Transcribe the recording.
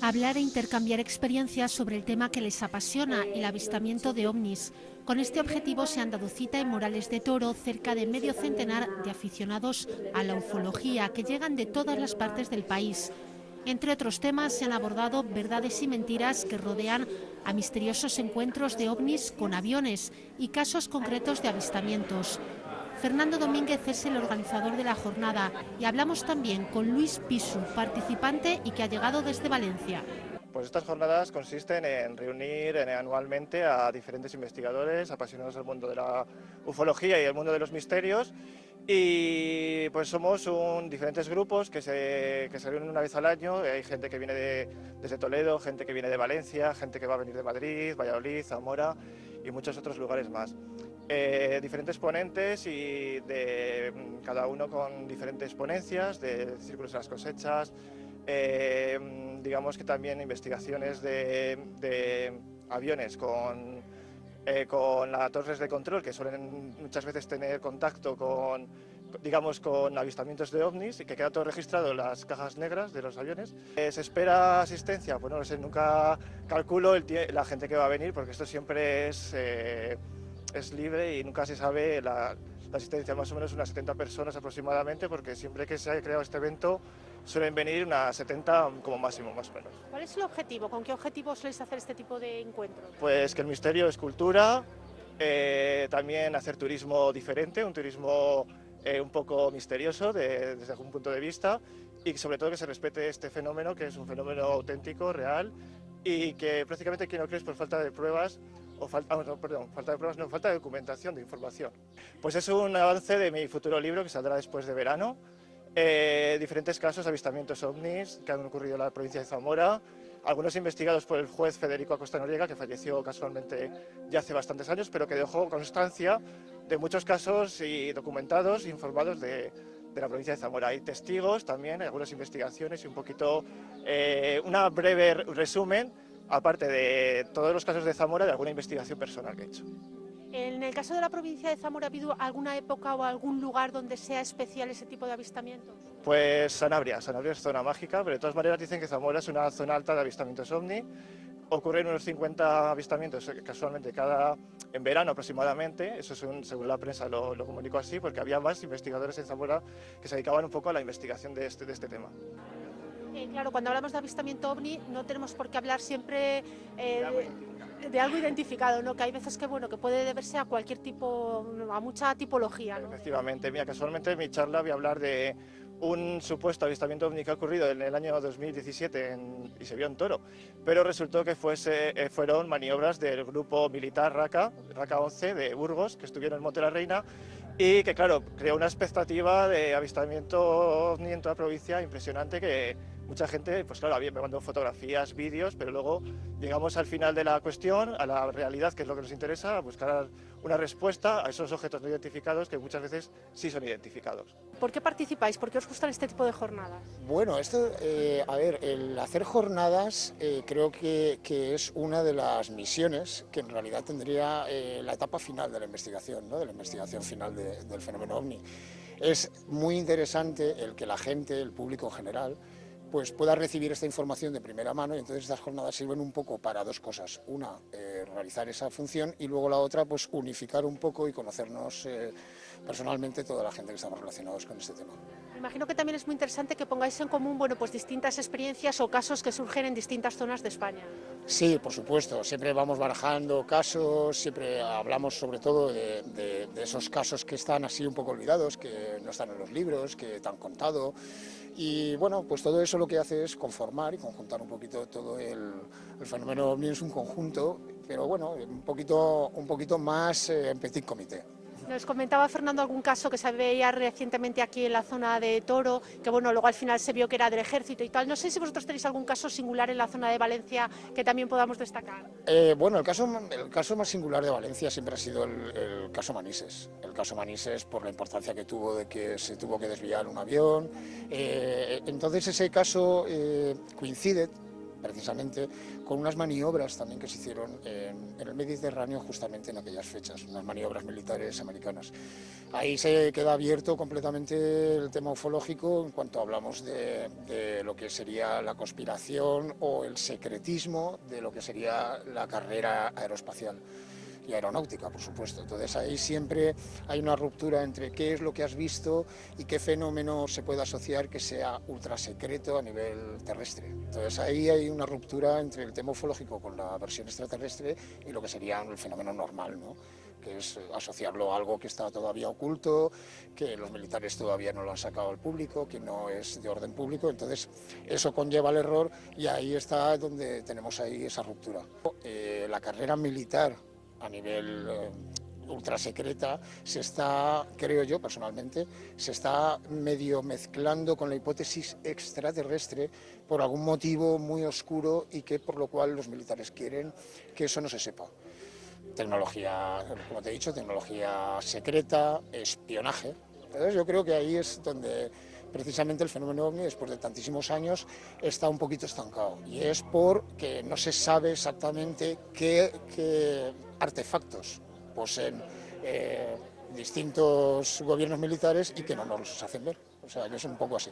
Hablar e intercambiar experiencias sobre el tema que les apasiona, el avistamiento de ovnis. Con este objetivo se han dado cita en Morales de Toro cerca de medio centenar de aficionados a la ufología que llegan de todas las partes del país. Entre otros temas se han abordado verdades y mentiras que rodean a misteriosos encuentros de ovnis con aviones y casos concretos de avistamientos. Fernando Domínguez es el organizador de la jornada y hablamos también con Luis Pisu, participante y que ha llegado desde Valencia. Pues estas jornadas consisten en reunir anualmente a diferentes investigadores apasionados del mundo de la ufología y el mundo de los misterios, y pues somos diferentes grupos que se reúnen una vez al año. Hay gente que viene desde Toledo, gente que viene de Valencia, gente que va a venir de Madrid, Valladolid, Zamora y muchos otros lugares más. Diferentes ponentes y cada uno con diferentes ponencias de círculos de las cosechas. Digamos que también investigaciones de aviones con las torres de control, que suelen muchas veces tener contacto con avistamientos de ovnis, y que queda todo registrado en las cajas negras de los aviones. ¿Se espera asistencia? Pues no lo sé, nunca calculo la gente que va a venir, porque esto siempre es libre y nunca se sabe la asistencia. Más o menos unas 70 personas aproximadamente, porque siempre que se ha creado este evento suelen venir unas 70 como máximo, más o menos. ¿Cuál es el objetivo? ¿Con qué objetivo soléis hacer este tipo de encuentros? Pues que el misterio es cultura, también hacer turismo diferente, un turismo un poco misterioso desde algún punto de vista, y sobre todo que se respete este fenómeno, que es un fenómeno auténtico, real, y que prácticamente quien no cree es por falta de pruebas, falta de documentación, de información. Pues es un avance de mi futuro libro que saldrá después de verano. Diferentes casos de avistamientos ovnis que han ocurrido en la provincia de Zamora, algunos investigados por el juez Federico Acosta Noriega, que falleció casualmente ya hace bastantes años, pero que dejó constancia de muchos casos y documentados, informados de la provincia de Zamora. Hay testigos también, algunas investigaciones y un poquito, una breve resumen, aparte de todos los casos de Zamora, de alguna investigación personal que he hecho. En el caso de la provincia de Zamora, ¿ha habido alguna época o algún lugar donde sea especial ese tipo de avistamientos? Pues Sanabria es zona mágica, pero de todas maneras dicen que Zamora es una zona alta de avistamientos ovni. Ocurren unos 50 avistamientos casualmente en verano aproximadamente, eso según la prensa lo comunicó así, porque había más investigadores en Zamora que se dedicaban un poco a la investigación de este tema. Claro, cuando hablamos de avistamiento ovni no tenemos por qué hablar siempre de algo identificado, ¿no? Que hay veces que, bueno, que puede deberse a cualquier tipo, a mucha tipología, ¿no? Efectivamente, mira, casualmente en mi charla voy a hablar de un supuesto avistamiento ovni que ha ocurrido en el año 2017 y se vio en Toro, pero resultó que fueron maniobras del grupo militar RACA 11 de Burgos, que estuvieron en Monte la Reina, y que, claro, creó una expectativa de avistamiento ovni en toda la provincia impresionante, que mucha gente, pues claro, me mandó fotografías, vídeos, pero luego llegamos al final de la cuestión, a la realidad, que es lo que nos interesa, a buscar una respuesta a esos objetos no identificados, que muchas veces sí son identificados. ¿Por qué participáis? ¿Por qué os gustan este tipo de jornadas? Bueno, el hacer jornadas creo que es una de las misiones que en realidad tendría la etapa final de la investigación, ¿no? De la investigación final del fenómeno OVNI. Es muy interesante el que la gente, el público en general, pues pueda recibir esta información de primera mano, y entonces estas jornadas sirven un poco para dos cosas. Una, realizar esa función, y luego la otra, pues unificar un poco y conocernos personalmente toda la gente que estamos relacionados con este tema. Me imagino que también es muy interesante que pongáis en común, bueno, pues distintas experiencias o casos que surgen en distintas zonas de España. Sí, por supuesto, siempre vamos barajando casos, siempre hablamos sobre todo de esos casos que están así un poco olvidados, que no están en los libros, que te han contado, y bueno, pues todo eso lo que hace es conformar y conjuntar un poquito todo el fenómeno OVNI. Es un conjunto, pero bueno, un poquito más en petit comité. Nos comentaba Fernando algún caso que se veía recientemente aquí en la zona de Toro, que bueno, luego al final se vio que era del ejército y tal. No sé si vosotros tenéis algún caso singular en la zona de Valencia que también podamos destacar. Bueno, el caso más singular de Valencia siempre ha sido el caso Manises. El caso Manises, por la importancia que tuvo de que se tuvo que desviar un avión. Entonces ese caso coincide precisamente con unas maniobras también que se hicieron en el Mediterráneo justamente en aquellas fechas, unas maniobras militares americanas. Ahí se queda abierto completamente el tema ufológico en cuanto hablamos de lo que sería la conspiración o el secretismo de lo que sería la carrera aeroespacial y aeronáutica, por supuesto. Entonces ahí siempre hay una ruptura entre qué es lo que has visto y qué fenómeno se puede asociar que sea ultra secreto a nivel terrestre. Entonces ahí hay una ruptura entre el tema ufológico con la versión extraterrestre y lo que sería el fenómeno normal, ¿no? Que es asociarlo a algo que está todavía oculto, que los militares todavía no lo han sacado al público, que no es de orden público. Entonces eso conlleva el error y ahí está donde tenemos ahí esa ruptura. La carrera militar a nivel ultra secreta se está, creo yo personalmente, se está medio mezclando con la hipótesis extraterrestre por algún motivo muy oscuro y que por lo cual los militares quieren que eso no se sepa. Tecnología, como te he dicho, tecnología secreta, espionaje. Entonces yo creo que ahí es donde precisamente el fenómeno OVNI, después de tantísimos años, está un poquito estancado. Y es porque no se sabe exactamente qué artefactos poseen distintos gobiernos militares y que no nos los hacen ver. O sea, que es un poco así.